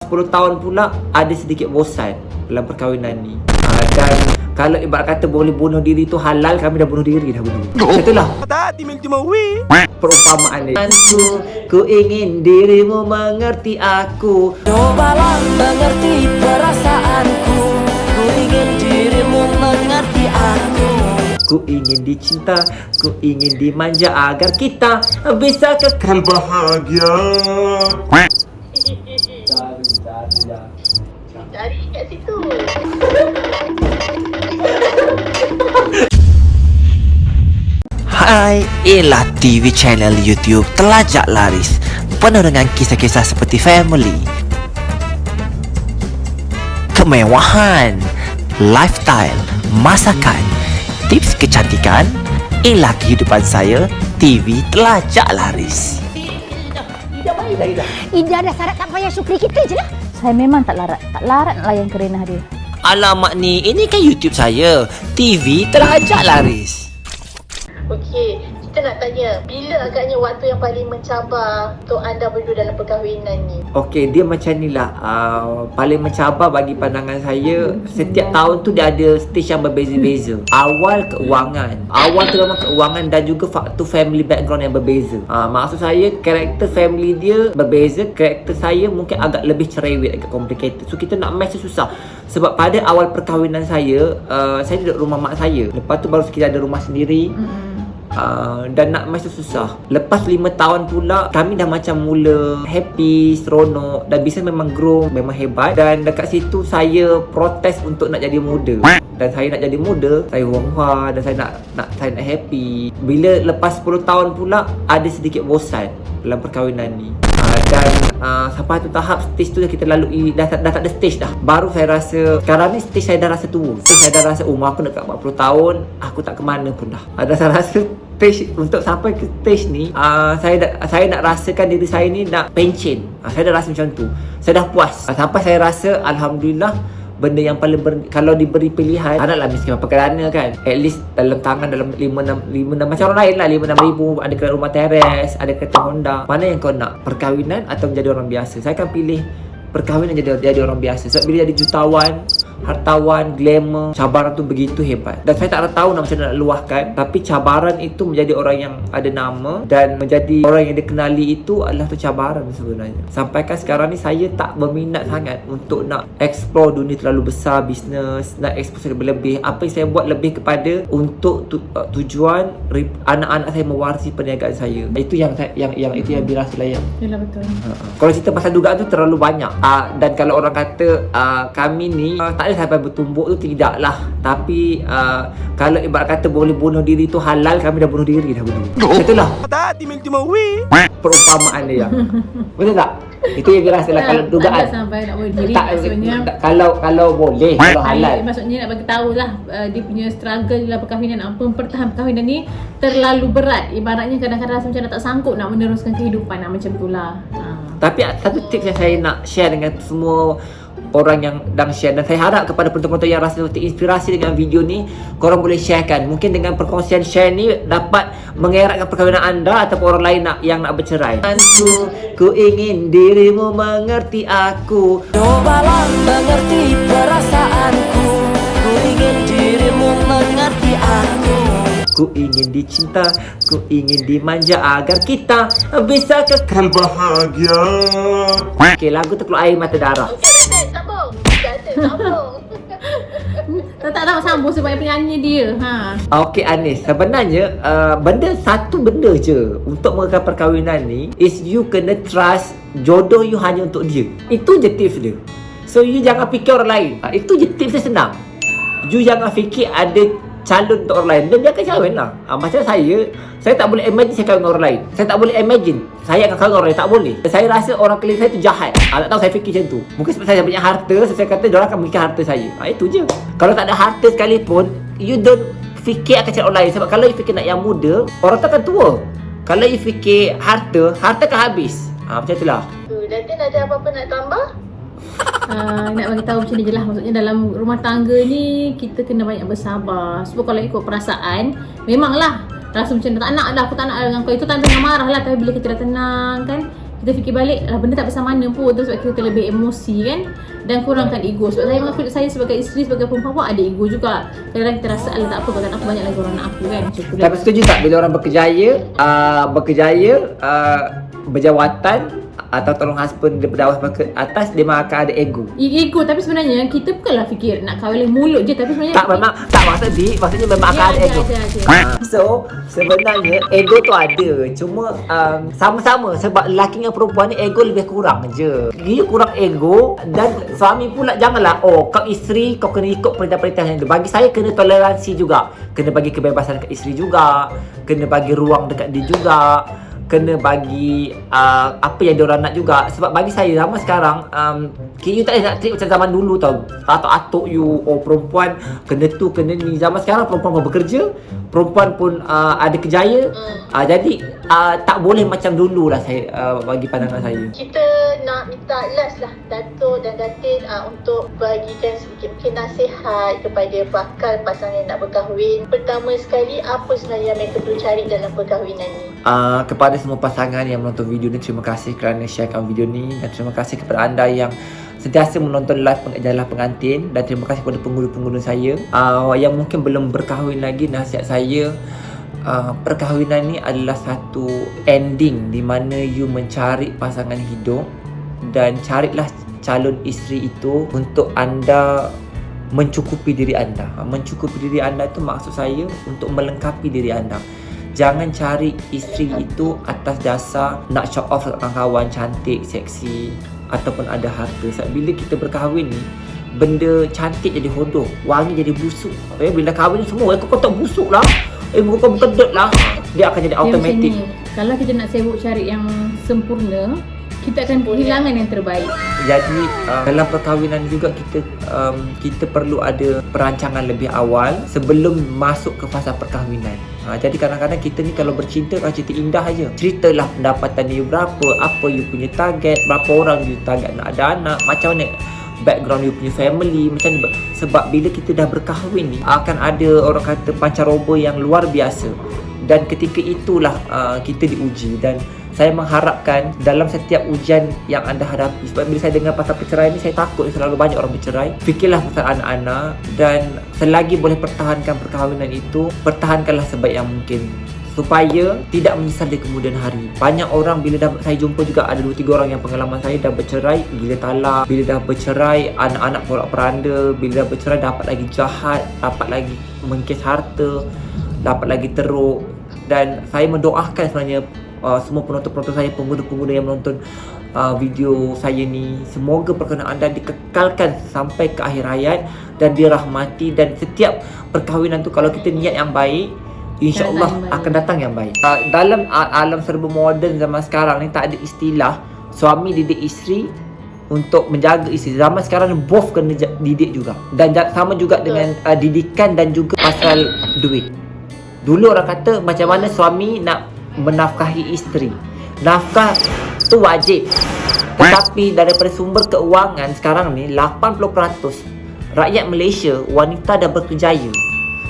10 tahun pula ada sedikit bosan dalam perkahwinan ni. Dan kalau ibarat kata boleh bunuh diri tu halal, kami dah bunuh diri dah dulu. Itulah perumpamaan ni. Ku ingin dirimu mengerti aku. Cobalah mengerti perasaanku. Ku ingin dirimu mengerti aku. Ku ingin dicinta, ku ingin dimanja agar kita bisa kekal bahagia. Cari kat situ. Hai, inilah TV channel YouTube Telajak Laris, penuh dengan kisah-kisah seperti family, kemewahan, lifestyle, masakan, tips kecantikan. Inilah kehidupan saya, TV Telajak Laris. Ida ada syarat tak payah syukri kita je lah. Saya memang tak larat nak layan kerenah dia. Alamak ni, ini kan YouTube saya, TV Telajak Laris. Okey, kita nak tanya, bila agaknya waktu yang paling mencabar untuk anda berdua dalam perkahwinan ni? Okey, dia macam ni lah. Paling mencabar bagi pandangan saya, setiap tahun tu dia ada stage yang berbeza-beza. Awal terutama keuangan dan juga faktor family background yang berbeza. Maksud saya, karakter family dia berbeza. Karakter saya mungkin agak lebih cerewet, agak complicated. So kita nak match susah. Sebab pada awal perkahwinan saya duduk rumah mak saya. Lepas tu baru kita ada rumah sendiri. Dan nak match susah. Lepas 5 tahun pula, kami dah macam mula happy, seronok, dan bisnes memang grow, memang hebat. Dan dekat situ saya protes untuk nak jadi muda. Dan saya nak jadi muda, saya hua-hua, dan saya nak happy. Bila lepas 10 tahun pula, ada sedikit bosan dalam perkahwinan ni. Dan sampai satu tahap, stage tu kita lalui, dah tak ada stage dah. Baru saya rasa, sekarang ni stage saya dah rasa tua. So saya dah rasa umur aku dekat 40 tahun, aku tak ke mana pun dah. Saya rasa stage, untuk sampai ke stage ni, saya nak rasakan diri saya ni nak pencen. Saya dah rasa macam tu. Saya dah puas. Sampai saya rasa alhamdulillah, benda yang paling kalau diberi pilihan, anak miskin apa kerana kan, at least dalam tangan dalam 5-6 macam orang lain lah, 5-6 ribu, ada kereta rumah teres, ada kereta Honda. Mana yang kau nak, perkahwinan atau menjadi orang biasa? Saya akan pilih perkahwinan jadi orang biasa. Sebab bila jadi jutawan, hartawan, glamour, cabaran tu begitu hebat. Dan saya tak tahu macam mana nak luahkan. Tapi cabaran itu menjadi orang yang ada nama dan menjadi orang yang dikenali itu adalah tu cabaran sebenarnya. Sampaikan sekarang ni saya tak berminat sangat untuk nak explore dunia terlalu besar, bisnes, nak explore lebih-lebih. Apa yang saya buat lebih kepada untuk tujuan anak-anak saya mewarisi perniagaan saya. Itu yang itu yang dirasa layak. Yalah, betul. Kalau cerita pasal dugaan tu terlalu banyak. Dan kalau orang kata kami ni tak ada sampai bertumbuk tu, tidaklah. Tapi kalau ibarat kata boleh bunuh diri tu halal, kami dah bunuh diri dah dulu. Itulah perumpamaan dia. Betul tak? Itu yang dirasa lah kalau dugaan. Tak sampai nak bunuh diri maksudnya. Kalau boleh, kalau halal. Maksudnya nak bagi tahu lah dia punya struggle dalam perkahwinan, mempertahankan perkahwinan ni terlalu berat. Ibaratnya kadang-kadang rasa macam dah tak sanggup nak meneruskan kehidupan, macam itulah. Tapi satu tips yang saya nak share dengan semua orang yang dah share, dan saya harap kepada penonton-penonton yang rasa terinspirasi dengan video ni, korang boleh sharekan. Mungkin dengan perkongsian share ni dapat mengeratkan perkahwinan anda ataupun orang lain yang nak bercerai. Ku ingin dirimu mengerti aku. Cobalah mengerti perasaanku. Ku ingin dirimu mengerti aku. Ku ingin dicinta, ku ingin dimanja agar kita bisa kekal bahagia. Okey, lagu tu keluar air mata darah. Sambung. Sambung. Tak tahu sambung sebab penyanyi dia. Okey Anis, sebenarnya satu benda je untuk mengekalkan perkahwinan ni is you kena trust jodoh you hanya untuk dia. Itu je tips dia. So you jangan fikir orang lain. Itu je tips dia, senang. You jangan fikir ada calon untuk orang lain. Dia biarkan kahwin lah. Macam saya tak boleh imagine saya kahwin dengan orang lain. Saya tak boleh imagine saya akan kahwin dengan orang lain. Tak boleh. Saya rasa orang keliling saya tu jahat. Tak tahu saya fikir macam tu. Mungkin sebab saya banyak harta, so saya kata diorang akan memikir harta saya. Itu je. Kalau tak ada harta sekalipun, you don't fikir akan cari orang lain. Sebab kalau you fikir nak yang muda, orang tu akan tua. Kalau you fikir harta akan habis. Macam itulah. Datin ada apa-apa nak tambah? Nak bagi tahu macam ni je lah. Maksudnya dalam rumah tangga ni kita kena banyak bersabar. Sebab kalau ikut perasaan, memanglah rasa macam tak nak dah, aku tak nak dengan kau, itu tanda marah lah. Tapi bila kita dah tenang kan, kita fikir balik lah, benda tak besar mana pun, tu sebab kita lebih emosi kan, dan kurangkan ego. Sebab saya mengaku saya sebagai isteri, sebagai perempuan pun ada ego juga. Kadang-kadang kita rasa alah tak apa, kan aku banyak lagi orang nak aku kan, macam tu. Tapi setuju tak bila orang berkejaya berjawatan atau tolong husband daripada bawah ke atas, dia memang akan ada ego. Ego, tapi sebenarnya kita bukanlah fikir nak kahwin oleh mulut je, tapi sebenarnya Tak memang tak maksudnya memang akan ada ego. So sebenarnya ego tu ada, cuma sama-sama sebab lelaki dengan perempuan ni ego lebih kurang je. Dia kurang ego, dan suami pula janganlah kau isteri kau kena ikut perintah-perintah yang dia. Bagi saya kena toleransi juga, kena bagi kebebasan dekat isteri juga, kena bagi ruang dekat dia juga, kena bagi apa yang diorang nak juga. Sebab bagi saya zaman sekarang you tak nak treat macam zaman dulu tau, atuk-atuk you perempuan kena tu kena ni. Zaman sekarang perempuan pun bekerja, perempuan pun ada kejaya. Jadi tak boleh macam dulu lah saya, bagi pandangan saya. Kita nak minta last lah Dato' dan Datin untuk bagikan sedikit mungkin nasihat kepada bakal pasangan yang nak berkahwin. Pertama sekali, apa sebenarnya yang mereka perlu cari dalam perkahwinan ni? Kepada semua pasangan yang menonton video ni, terima kasih kerana sharekan video ni, dan terima kasih kepada anda yang sentiasa menonton live jalan pengantin, dan terima kasih kepada pengguna-pengguna saya yang mungkin belum berkahwin lagi. Nasihat saya, perkahwinan ni adalah satu ending di mana you mencari pasangan hidup, dan carilah calon isteri itu untuk anda mencukupi diri anda. Mencukupi diri anda itu maksud saya untuk melengkapi diri anda. Jangan cari isteri itu atas dasar nak show off dengan kawan cantik, seksi ataupun ada harta. Sebab bila kita berkahwin ni, benda cantik jadi hodoh, wangi jadi busuk. Bila kahwin semua kau tak busuk lah, muka kau berkedut lah, dia akan jadi automatik. Kalau kita nak sibuk cari yang sempurna, kita akan kehilangan yang terbaik. Jadi dalam perkahwinan juga kita perlu ada perancangan lebih awal sebelum masuk ke fasa perkahwinan. Jadi kadang-kadang kita ni kalau bercinta kan cerita indah aja. Ceritalah pendapatan you berapa, apa you punya target, berapa orang you target nak ada anak, macam mana background you punya family, macam mana. Sebab bila kita dah berkahwin ni akan ada orang kata pancaroba yang luar biasa, dan ketika itulah kita diuji. Dan saya mengharapkan dalam setiap ujian yang anda hadapi, sebab bila saya dengar pasal perceraian ni, saya takut selalu banyak orang bercerai. Fikirlah pasal anak-anak, dan selagi boleh pertahankan perkahwinan itu, pertahankanlah sebaik yang mungkin supaya tidak menyesal di kemudian hari. Banyak orang bila dah, saya jumpa juga ada 2-3 orang yang pengalaman saya dah bercerai, bila talak, bila dah bercerai anak-anak porak-peranda, bila dah bercerai dapat lagi jahat, dapat lagi mengkis harta, dapat lagi teruk. Dan saya mendoakan sebenarnya semua penonton-penonton saya, pengguna-pengguna yang menonton video saya ni, semoga perkahwinan anda dikekalkan sampai ke akhir hayat dan dirahmati. Dan setiap perkahwinan tu kalau kita niat yang baik, InsyaAllah akan datang yang baik. Dalam alam serba moden zaman sekarang ni, tak ada istilah suami didik isteri untuk menjaga isteri. Zaman sekarang both kena didik juga. Dan sama juga dengan didikan dan juga pasal duit. Dulu orang kata macam mana suami nak menafkahi isteri. Nafkah tu wajib. Tetapi daripada sumber keuangan sekarang ni, 80% rakyat Malaysia wanita dah berkejaya.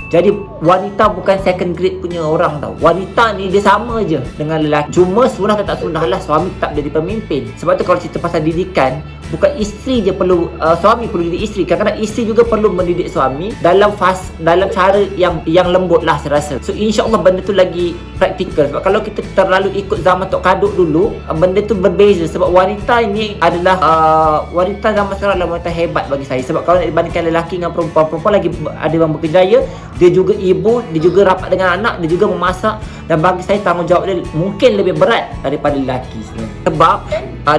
Jadi wanita bukan second grade punya orang tau. Wanita ni dia sama je dengan lelaki. Cuma sunnah tak sunnah lah suami tak jadi pemimpin. Sebab tu kalau cerita pasal didikan, bukan isteri je perlu suami perlu didik isteri. Kadang-kadang isteri juga perlu mendidik suami dalam cara yang lembut lah saya rasa. So insyaAllah benda tu lagi praktikal. Sebab kalau kita terlalu ikut zaman Tok Kaduk dulu, benda tu berbeza. Sebab wanita ini adalah wanita zaman sekarang adalah wanita hebat bagi saya. Sebab kalau nak dibandingkan lelaki dengan perempuan lagi ada yang berkejaya. Dia juga ibu, dia juga rapat dengan anak, dia juga memasak. Dan bagi saya tanggungjawab dia mungkin lebih berat daripada lelaki sebenarnya. Sebab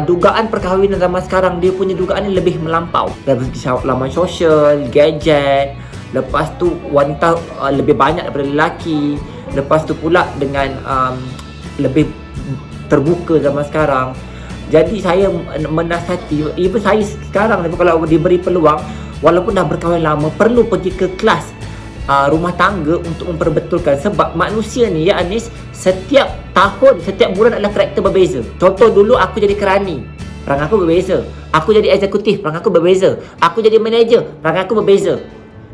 dugaan perkahwinan zaman sekarang, dia punya dugaan ni lebih melampau. Dari segi laman sosial, gadget. Lepas tu wanita lebih banyak daripada lelaki. Lepas tu pula dengan lebih terbuka zaman sekarang. Jadi saya menasihati, even saya sekarang kalau diberi peluang, walaupun dah berkahwin lama, perlu pergi ke kelas rumah tangga untuk memperbetulkan. Sebab manusia ni ya Anis, setiap tahun, setiap bulan adalah karakter berbeza. Contoh dulu aku jadi kerani, perangai aku berbeza. Aku jadi eksekutif, perangai aku berbeza. Aku jadi manager, perangai aku berbeza.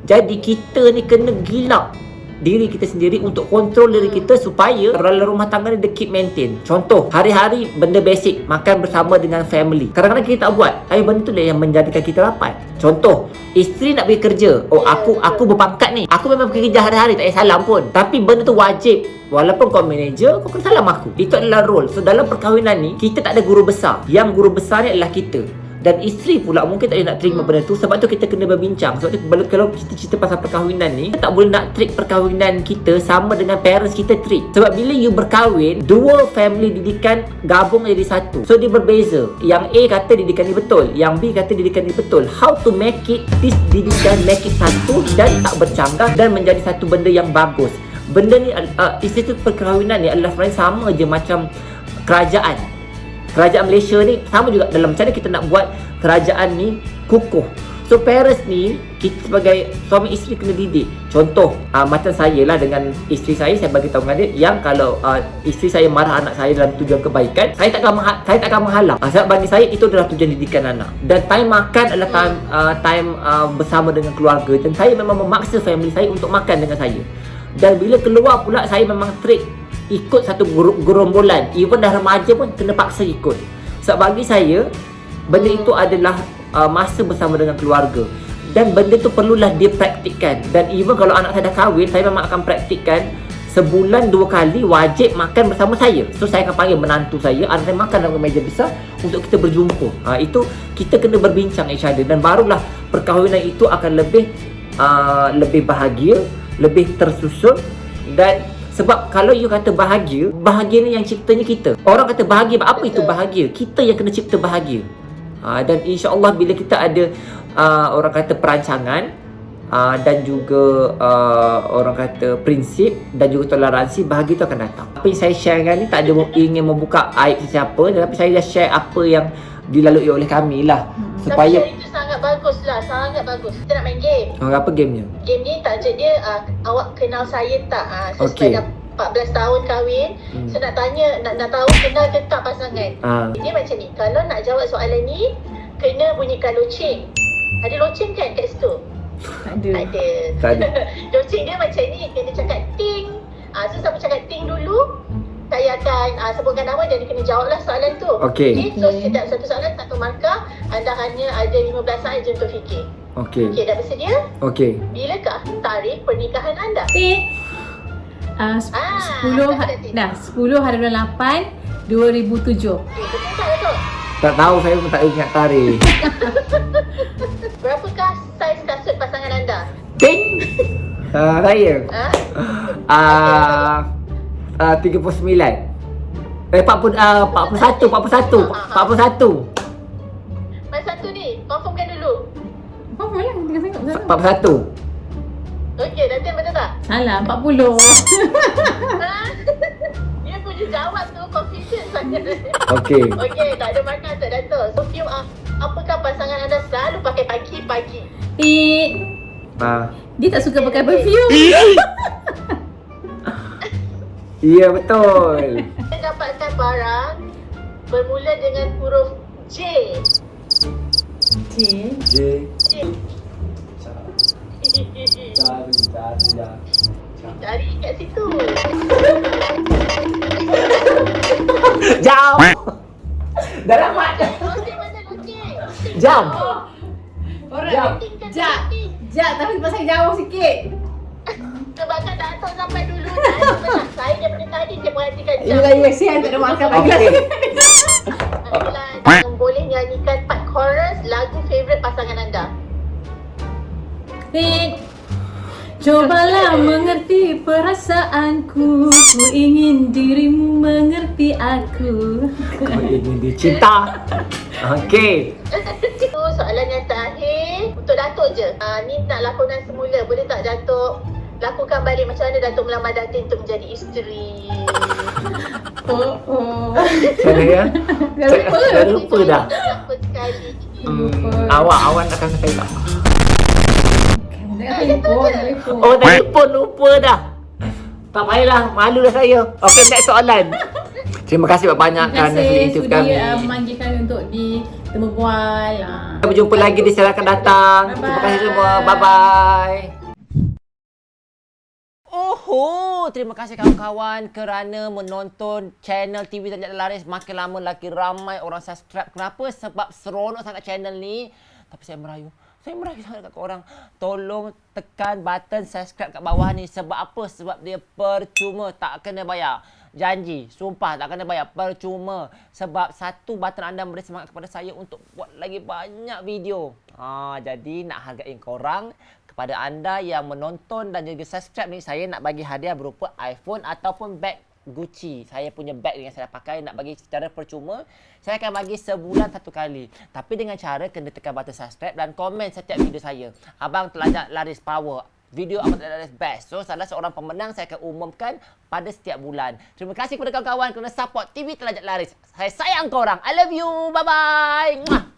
Jadi kita ni kena gila diri kita sendiri, untuk kontrol diri kita supaya dalam rumah tangga ni dia keep maintain. Contoh, hari-hari benda basic, makan bersama dengan family. Kadang-kadang kita tak buat. Tapi benda tu lah yang menjadikan kita rapat. Contoh, isteri nak pergi kerja. Oh, aku berpangkat ni. Aku memang pergi kerja hari-hari, tak payah salam pun. Tapi benda tu wajib. Walaupun kau manager, kau kena salam aku. Itu adalah role. So dalam perkahwinan ni, kita tak ada guru besar. Yang guru besar ni adalah kita. Dan isteri pula mungkin tak boleh nak terima benda tu. Sebab tu kita kena berbincang. Sebab tu kalau kita cerita pasal perkahwinan ni, kita tak boleh nak treat perkahwinan kita sama dengan parents kita treat. Sebab bila you berkahwin, dua family didikan gabung jadi satu. So dia berbeza. Yang A kata didikan ni betul, yang B kata didikan ni betul. How to make it, this didikan make it satu dan tak bercanggah dan menjadi satu benda yang bagus. Benda ni, institut perkahwinan ni adalah sebenarnya sama je macam kerajaan. Kerajaan Malaysia ni sama juga dalam macam mana kita nak buat kerajaan ni kukuh. So parents ni, kita sebagai suami isteri kena didik. Contoh, macam saya lah dengan isteri saya bagi tahu dengan dia yang kalau isteri saya marah anak saya dalam tujuan kebaikan, saya takkan menghalang. Sebab bagi saya itu adalah tujuan didikan anak. Dan time makan adalah time bersama dengan keluarga. Dan saya memang memaksa family saya untuk makan dengan saya. Dan bila keluar pula, saya memang treat ikut satu gerombolan. Even dah remaja pun kena paksa ikut. Sebab bagi saya, benda itu adalah masa bersama dengan keluarga. Dan benda tu perlulah dia praktikkan. Dan even kalau anak saya dah kahwin, saya memang akan praktikkan sebulan 2 kali wajib makan bersama saya. So saya akan panggil menantu saya, anak saya makan dalam meja besar untuk kita berjumpa. Itu kita kena berbincang each other. Dan barulah perkahwinan itu akan lebih bahagia, lebih tersusun. Dan sebab kalau you kata bahagia ni yang ciptanya kita. Orang kata bahagia, apa itu bahagia? Kita yang kena cipta bahagia. Dan insya-Allah bila kita ada orang kata perancangan dan juga orang kata prinsip dan juga toleransi, bahagia itu akan datang. Apa yang saya sharekan ni tak ada ingin membuka aib sesiapa, tetapi saya dah share apa yang dilalui oleh kami lah. Supaya tapi itu sangat bagus lah, sangat bagus. Kita nak main game. apa gamenya? Game ni tajuk dia awak kenal saya tak? So Okey. dah 14 tahun kahwin. So nak tanya, nak tahu kenal ke tak pasangan. Dia macam ni, kalau nak jawab soalan ni kena bunyikan loceng. Ada loceng kan kat situ? Tak ada. Tak ada. Loceng dia macam ni, kena cakap ting. So siapa cakap ting dulu, saya akan sebutkan nama dan dia kena jawablah soalan tu. Okey. So setiap satu soalan satu markah. Anda hanya ada 15 saat je untuk fikir. Okey. Okey, dah bersedia? Okey. Bilakah tarikh pernikahan anda? Tik. 10 hari bulan 8 2007. Okey, betul tak betul? Tak tahu, saya pun tak ingat tarikh. Berapakah saiz kasut pasangan anda? Ting. Saya. Ha? 39. 41. Mas satu ni, confirmkan dulu. Apa lah, tengah tengok. 41. Okey, Datin betul tak? Salah, 40. Dia punya jawab tu confident sangat. Okey. Okey, tak ada markah untuk Dato'. So, apakah pasangan anda selalu pakai pagi-pagi? Tik. Dia tak suka pakai perfume. Ya, betul. Kita dapatkan barang bermula dengan huruf J. J. Cari kat situ. Jam. Dah lama. Loceng mana loceng? Jam. Orang Jap, tapi pasal jauh sikit. Sebabkan Dato' sampai dulu dah. Saya daripada tadi dia perhatikan jam. Yelah, sihan tak ada makan lagi. Okey. Adalah boleh nyanyikan part chorus lagu favourite pasangan anda. Tik. Cobalah mengerti perasaanku. Ku ingin dirimu mengerti aku. Kau ingin dicinta. Okey. Itu soalan yang terakhir untuk Dato' je. Ni nak lakonan semula. Boleh tak Dato' lakukan balik macam mana Dato' melamar Datin untuk menjadi isteri? Saya ya. Dah lupa dah. Apa sekali. Awak nak kata saya tak? Telefon. Oh, telefon lupa dah. Tak payahlah, malu dah saya. Okey, next soalan. Terima kasih banyak Terima kerana kasih interview sudi kami. memanggil kami untuk ditemu bual. Kita berjumpa lagi di sesi akan datang. Terima kasih semua. Bye-bye. Terima kasih kawan-kawan kerana menonton channel TV Terlajak Laris. Makin lama lagi ramai orang subscribe. Kenapa? Sebab seronok sangat channel ni. Tapi saya merayu sangat kat korang. Tolong tekan button subscribe kat bawah ni. Sebab apa? Sebab dia percuma. Tak kena bayar. Janji. Sumpah tak kena bayar. Percuma. Sebab satu button anda memberi semangat kepada saya untuk buat lagi banyak video. Jadi nak hargai korang. Kepada anda yang menonton dan juga subscribe ni, saya nak bagi hadiah berupa iPhone ataupun beg Gucci. Saya punya beg yang saya pakai nak bagi secara percuma. Saya akan bagi sebulan 1 kali. Tapi dengan cara kena tekan button subscribe dan komen setiap video saya. Abang Terlajak Laris Power. Video Abang Terlajak Laris Best. So, salah seorang pemenang saya akan umumkan pada setiap bulan. Terima kasih kepada kawan-kawan kerana support TV Terlajak Laris. Saya sayang korang. I love you. Bye-bye.